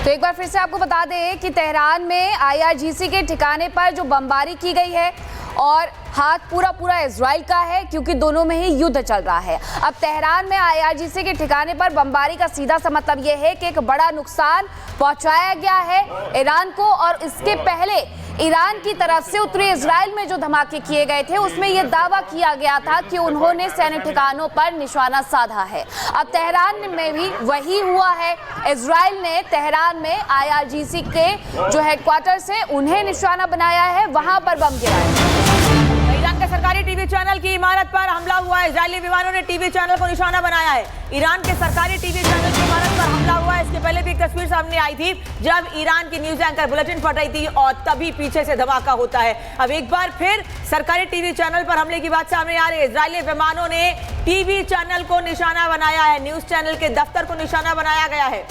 तो एक बार फिर से आपको बता दें कि तेहरान में आईआरजीसी के ठिकाने पर जो बमबारी की गई है और हाथ पूरा इजराइल का है, क्योंकि दोनों में ही युद्ध चल रहा है। अब तेहरान में आईआरजीसी के ठिकाने पर बमबारी का सीधा सा मतलब यह है कि एक बड़ा नुकसान पहुंचाया गया है ईरान को, और इसके पहले ईरान की तरफ से उत्तरी इजराइल में जो धमाके किए गए थे उसमें यह दावा किया गया था कि उन्होंने सैन्य ठिकानों पर निशाना साधा है। अब तेहरान में भी वही हुआ है। इजराइल ने तेहरान में आईआरजीसी के जो हेडक्वार्टर से उन्हें निशाना बनाया है, वहां पर बम गिराया है। ईरान के सरकारी टीवी चैनल की इमारत पर हमला हुआ है। इजरायली विमानों ने टीवी चैनल को निशाना बनाया है। ईरान के सरकारी टीवी चैनल की इमारत पर हमला हुआ है। इसके पहले भी एक तस्वीर सामने आई थी जब ईरान की न्यूज एंकर बुलेटिन पढ़ रही थी और तभी पीछे से धमाका होता है। अब एक बार फिर सरकारी टीवी चैनल पर हमले की बात सामने आ रही है। इजरायली विमानों ने टीवी चैनल को निशाना बनाया है। न्यूज चैनल के दफ्तर को निशाना बनाया गया है।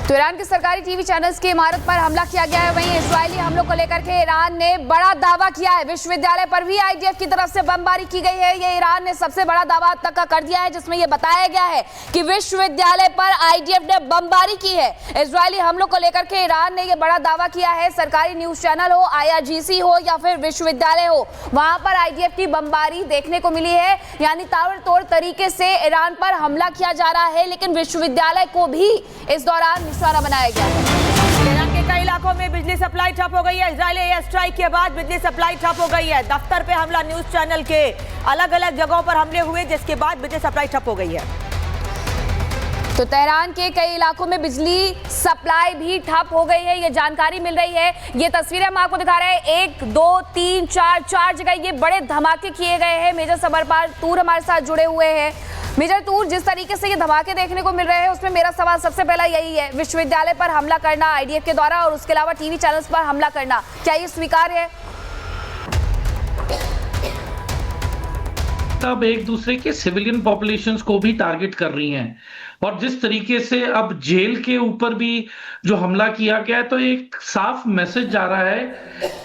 तो ईरान के सरकारी टीवी चैनल्स की इमारत पर हमला किया गया है। वहीं इजरायली हमलों को लेकर के ईरान ने बड़ा दावा किया है। विश्वविद्यालय पर भी आईडीएफ की तरफ से बमबारी की गई है। ये ईरान ने सबसे बड़ा दावा तक का कर दिया है, जिसमें यह बताया गया है कि विश्वविद्यालय पर आईडीएफ ने बमबारी की है। इजरायली हमलों को लेकर के ईरान ने यह बड़ा दावा किया है। सरकारी न्यूज चैनल हो, आईआरजीसी हो या फिर विश्वविद्यालय हो, वहां पर आईडीएफ की बमबारी देखने को मिली है। यानी ताबड़तोड़ तरीके से ईरान पर हमला किया जा रहा है, लेकिन विश्वविद्यालय को भी इस दौरान निशाना बनाया गया है। ईरान के कई इलाकों में बिजली सप्लाई ठप हो गई है। इजरायली एयर स्ट्राइक के बाद बिजली सप्लाई ठप हो गई है। दफ्तर पे हमला, न्यूज चैनल के अलग अलग जगहों पर हमले हुए, जिसके बाद बिजली सप्लाई ठप हो गई है। तो तेहरान के कई इलाकों में बिजली सप्लाई भी ठप हो गई है, ये जानकारी मिल रही है। ये तस्वीरें हम आपको दिखा रहे हैं। 1 2 3 4 जगह ये बड़े धमाके किए गए हैं। मेजर सबरपाल तूर हमारे साथ जुड़े हुए हैं। मेजर तूर, जिस तरीके से ये धमाके देखने को मिल रहे हैं उसमें मेरा सवाल सबसे पहला यही है, विश्वविद्यालय पर हमला करना आईडीएफ के द्वारा और उसके अलावा टीवी चैनल्स पर हमला करना, क्या ये स्वीकार्य है? अब एक दूसरे के सिविलियन पॉपुलेशंस को भी टारगेट कर रही हैं, और जिस तरीके से अब जेल के ऊपर भी जो हमला किया गया है, तो एक साफ मैसेज जा रहा है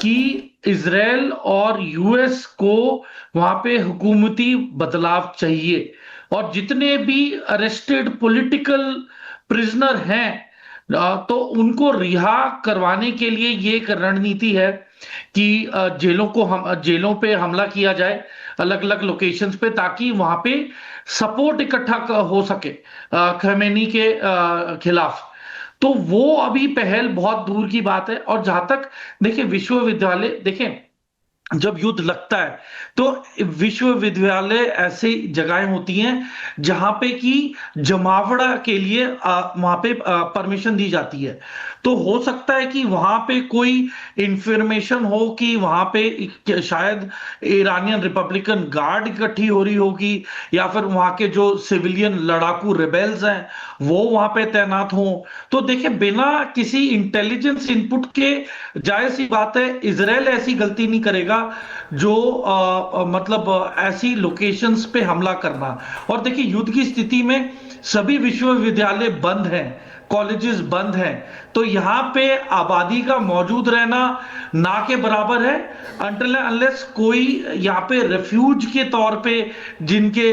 कि इजराइल और यूएस को वहां पे हुकूमती बदलाव चाहिए, और जितने भी अरेस्टेड पॉलिटिकल प्रिजनर हैं तो उनको रिहा करवाने के लिए ये एक रणनीति है कि जेलों पे हमला किया जाए अलग अलग लोकेशंस पे, ताकि वहां पे सपोर्ट इकट्ठा हो सके खमेनी के खिलाफ। तो वो अभी पहल बहुत दूर की बात है। और जहां तक देखिए विश्वविद्यालय, देखें जब युद्ध लगता है तो विश्वविद्यालय ऐसी जगहें होती हैं जहां पे कि जमावड़ा के लिए वहां पे परमिशन दी जाती है। तो हो सकता है कि वहां पे कोई इंफॉर्मेशन हो कि वहां पे शायद ईरानियन रिपब्लिकन गार्ड इकट्ठी हो रही होगी, या फिर वहां के जो सिविलियन लड़ाकू रिबेल्स हैं वो वहां पे तैनात हों। तो देखिए बिना किसी इंटेलिजेंस इनपुट के जाहिर सी बात है इजराइल ऐसी गलती नहीं करेगा जो मतलब ऐसी लोकेशंस पे हमला करना। और देखिए युद्ध की स्थिति में सभी विश्वविद्यालय बंद हैं, कॉलेजेस बंद हैं, तो यहां पे आबादी का मौजूद रहना ना के बराबर है, अनटिल अनलेस कोई यहाँ पे रेफ्यूज के तौर पे, जिनके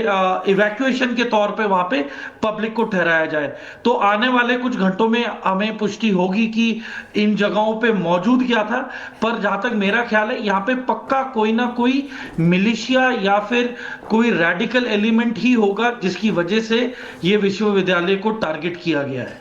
इवैक्यूएशन के तौर पे वहां पे पब्लिक को ठहराया जाए। तो आने वाले कुछ घंटों में हमें पुष्टि होगी कि इन जगहों पे मौजूद क्या था। पर जहां तक मेरा ख्याल है यहाँ पे पक्का कोई ना कोई मिलिशिया या फिर कोई रेडिकल एलिमेंट ही होगा जिसकी वजह से ये विश्वविद्यालय को टारगेट किया गया है।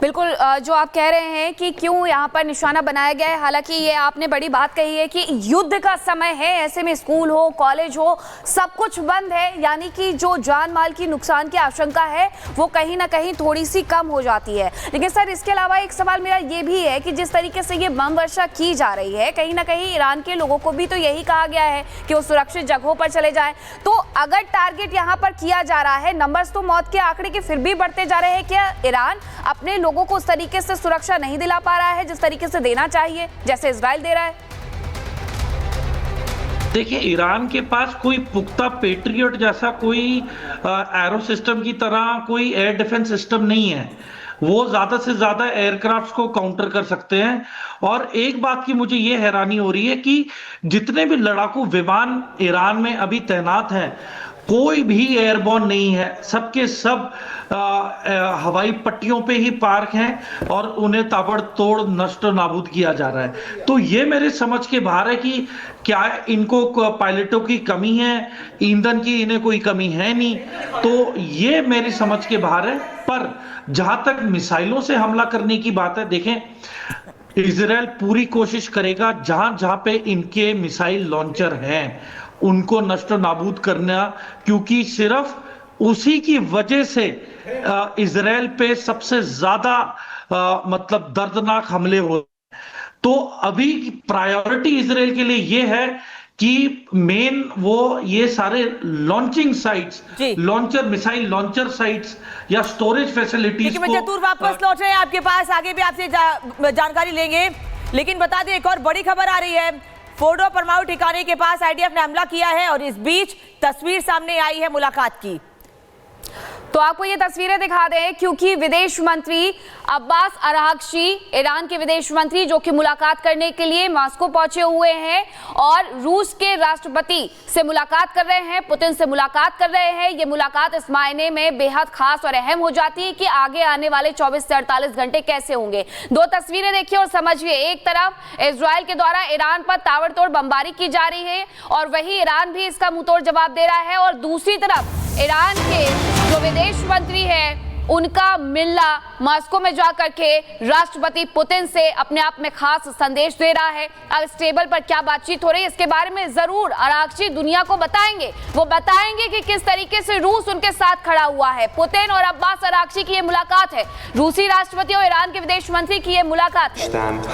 बिल्कुल, जो आप कह रहे हैं कि क्यों यहाँ पर निशाना बनाया गया है, हालांकि ये आपने बड़ी बात कही है कि युद्ध का समय है, ऐसे में स्कूल हो, कॉलेज हो, सब कुछ बंद है, यानी कि जो जान माल की नुकसान की आशंका है वो कहीं ना कहीं थोड़ी सी कम हो जाती है। लेकिन सर, इसके अलावा एक सवाल मेरा ये भी है कि जिस तरीके से ये बम वर्षा की जा रही है, कहीं ना कहीं ईरान के लोगों को भी तो यही कहा गया है कि वो सुरक्षित जगहों पर चले जाएं। तो अगर टारगेट यहाँ पर किया जा रहा है, नंबर्स तो मौत के आंकड़े के फिर भी बढ़ते जा रहे हैं, क्या ईरान अपने लोगों को उस तरीके से सुरक्षा नहीं दिला पा रहा है जिस तरीके से देना चाहिए, जैसे इजराइल दे रहा है? देखिए ईरान के पास कोई पुख्ता पेट्रियट जैसा कोई एरो सिस्टम की तरह कोई एयर डिफेंस सिस्टम नहीं है। वो ज्यादा से ज्यादा एयरक्राफ्ट को काउंटर कर सकते हैं। और एक बात की मुझे ये हैरानी हो रही है कि जितने भी लड़ाकू विमान ईरान में अभी तैनात हैं कोई भी एयरबोर्न नहीं है, सबके सब हवाई पट्टियों पे ही पार्क हैं और उन्हें ताबड़तोड़ नष्ट नाबूद किया जा रहा है। तो ये मेरे समझ के बाहर है कि क्या इनको पायलटों की कमी है, ईंधन की इन्हें कोई कमी है नहीं, तो ये मेरी समझ के बाहर है। पर जहां तक मिसाइलों से हमला करने की बात है, देखें इजराइल पूरी कोशिश करेगा जहां जहां पे इनके मिसाइल लॉन्चर हैं उनको नष्ट नाबूद करना, क्योंकि सिर्फ उसी की वजह से इजराइल पे सबसे ज्यादा मतलब दर्दनाक हमले हो। तो अभी प्रायोरिटी इजराइल के लिए ये है कि मेन वो ये सारे launching sites, launcher missile launcher sites या स्टोरेज फैसिलिटीज को। चतुर वापस लौट रहे हैं आपके पास, आगे भी आपसे जानकारी लेंगे, लेकिन बता दें एक और बड़ी खबर आ रही है। फोर्डो परमाणु ठिकाने के पास आईडीएफ ने हमला किया है और इस बीच तस्वीर सामने आई है मुलाकात की। तो आपको ये तस्वीरें दिखा दें, क्योंकि विदेश मंत्री अब्बास अरागची, ईरान के विदेश मंत्री जो कि मुलाकात करने के लिए मॉस्को पहुंचे हुए हैं और रूस के राष्ट्रपति से मुलाकात कर रहे हैं, पुतिन से मुलाकात कर रहे हैं। ये मुलाकात इस मायने में बेहद खास और अहम हो जाती है कि आगे आने वाले 24 से 48 घंटे कैसे होंगे। दो तस्वीरें देखिए और समझिए, एक तरफ इजराइल के द्वारा ईरान पर ताबड़तोड़ बमबारी की जा रही है और वही ईरान भी इसका मुंहतोड़ जवाब दे रहा है, और दूसरी तरफ ईरान के जो विदेश मंत्री है उनका मिलना मॉस्को में जाकर के राष्ट्रपति पुतिन से अपने आप में खास संदेश दे रहा है। अब इस टेबल पर क्या बातचीत हो रही है इसके बारे में जरूर अरागची दुनिया को बताएंगे। वो बताएंगे कि किस तरीके से रूस उनके साथ खड़ा हुआ है। पुतिन और अब्बास अरागची की ये मुलाकात है, रूसी राष्ट्रपति और ईरान के विदेश मंत्री की ये मुलाकात है।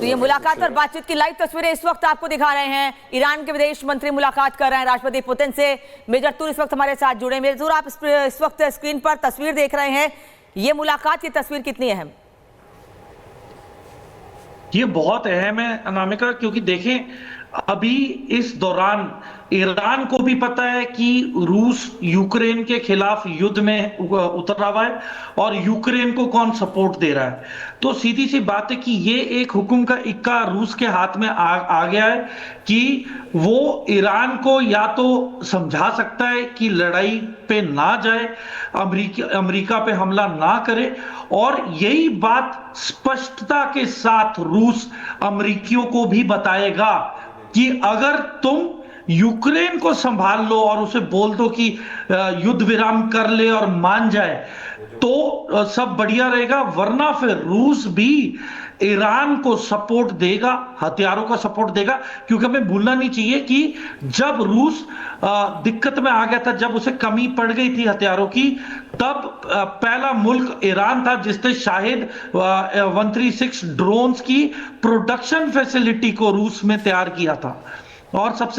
तो ये मुलाकात और बातचीत की लाइव तस्वीरें इस वक्त आपको दिखा रहे हैं। ईरान के विदेश मंत्री मुलाकात कर रहे हैं राष्ट्रपति पुतिन से। मेजर तूर इस वक्त हमारे साथ जुड़े। मेजर तूर, आप इस वक्त स्क्रीन पर तस्वीर देख रहे हैं, ये मुलाकात की तस्वीर कितनी अहम? ये बहुत अहम है अनामिका, क्योंकि देखें अभी इस दौरान ईरान को भी पता है कि रूस यूक्रेन के खिलाफ युद्ध में उतरा हुआ है और यूक्रेन को कौन सपोर्ट दे रहा है। तो सीधी सी बात है कि ये एक हुक्म का इक्का रूस के हाथ में आ गया है कि वो ईरान को या तो समझा सकता है कि लड़ाई पे ना जाए, अमेरिका पे हमला ना करे, और यही बात स्पष्टता के साथ रूस अमेरिकियों को भी बताएगा कि अगर तुम यूक्रेन को संभाल लो और उसे बोल दो कि युद्ध विराम कर ले और मान जाए तो सब बढ़िया रहेगा, वरना फिर रूस भी ईरान को सपोर्ट देगा, हथियारों का सपोर्ट देगा। क्योंकि हमें भूलना नहीं चाहिए कि जब रूस दिक्कत में आ गया था, जब उसे कमी पड़ गई थी हथियारों की, तब पहला मुल्क ईरान था जिसने शाहिद 136 ड्रोन्स की प्रोडक्शन फैसिलिटी को रूस में तैयार किया था। और सबसे